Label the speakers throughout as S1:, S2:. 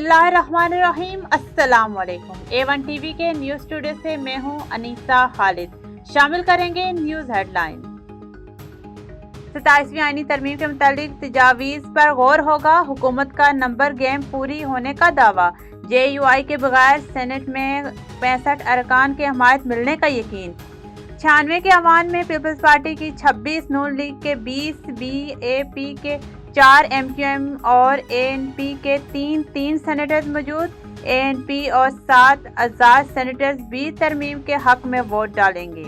S1: बिस्मिल्लाहिर्रहमानिर्रहीम। अस्सलाम वालेकुम। A1 टीवी के न्यूज़ स्टूडियो से मैं हूं अनीसा खालिद। शामिल करेंगे न्यूज़ हेडलाइन। 27वीं आईनी तरमीम के मुतालिक तजावीज़ पर गौर होगा, हुकूमत का नंबर गेम पूरी होने का दावा। JUI के बगैर सेनेट में 65 अरकान की हमायत मिलने का यकीन। 96 के अवान में पीपल्स पार्टी की 26, नून लीग के 20, BAP के 4, MQM और ANP के 3 सेनेटर्स मौजूद। ANP और 7 आज़ाद सेनेटर्स भी तरमीम के हक में वोट डालेंगे।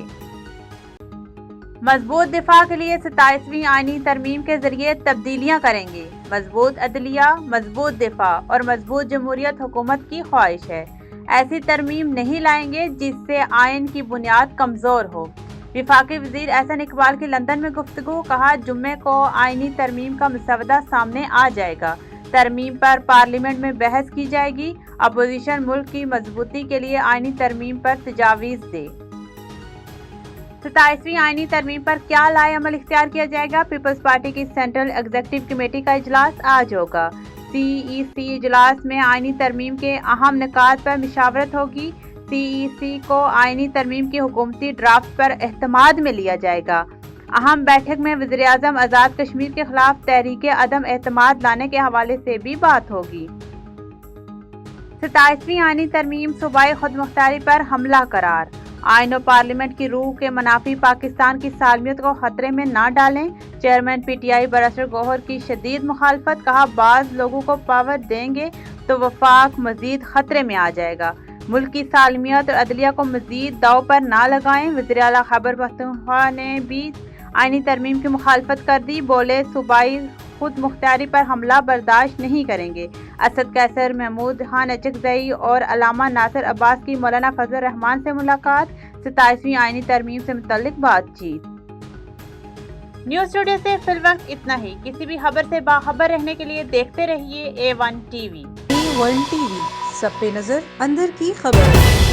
S1: मजबूत दिफा के लिए 27वीं आईनी तरमीम के जरिए तब्दीलियां करेंगे। मजबूत अदलिया, मजबूत दिफा और मजबूत जमहूरियत हुकूमत की ख्वाहिश है। ऐसी तरमीम नहीं लाएंगे जिससे आइन की बुनियाद कमज़ोर हो। वफाकी वज़ीर एहसन इकबाल की लंदन में गुफ्तगू, कहा जुम्मे को आइनी तरमीम का मसवदा सामने आ जाएगा। तरमीम पर पार्लियामेंट में बहस की जाएगी। अपोजिशन मुल्क की मजबूती के लिए आइनी तरमीम पर तजावीज़ दे। 27वीं आइनी तरमीम पर क्या लाए अमल इख्तियार किया जाएगा। पीपल्स पार्टी की सेंट्रल एग्जीक्यूटिव कमेटी का इजलास आज होगा। CEC इजलास में आइनी तरमीम के अहम निकात पर मशावरत होगी। CEC को आइनी तरमीम की हुकूमती ड्राफ्ट पर एहतमाद में लिया जाएगा। अहम बैठक में वज़ीर-ए-आज़म आज़ाद कश्मीर के खिलाफ तहरीके अदम एहतमाद लाने के हवाले से भी बात होगी। 27वीं आइनी तरमीम सूबाई खुदमुख्तारी पर हमला करार। आइन और पार्लियामेंट की रूह के मनाफी पाकिस्तान की सालमियत को खतरे में ना डालें। चेयरमैन PTI बरसर गौहर की शदीद मुखालफत, कहा बाज़ लोगों को पावर देंगे तो वफाक मजीद खतरे में आ जाएगा। मुल्क की सालमियत और अदलिया को मजीद दाव पर ना लगाएं। वज़ीर आला खैबर पख्तूनख्वा ने भी आइनी तरमीम की मुखालफत कर दी। बोले सूबाई खुद मुख्तारी पर हमला बर्दाश्त नहीं करेंगे। असद कैसर, महमूद खान अचकजई और अलामा नासिर अब्बास की मौलाना फजल रहमान से मुलाकात। 27वीं आइनी तरमीम से मुतल्लिक बातचीत। न्यूज़ स्टूडियो से फिलवक्त इतना ही। किसी भी खबर से बाखबर रहने के लिए देखते रहिए A1 TV।
S2: A1 TV, सब पे नजर, अंदर की खबर।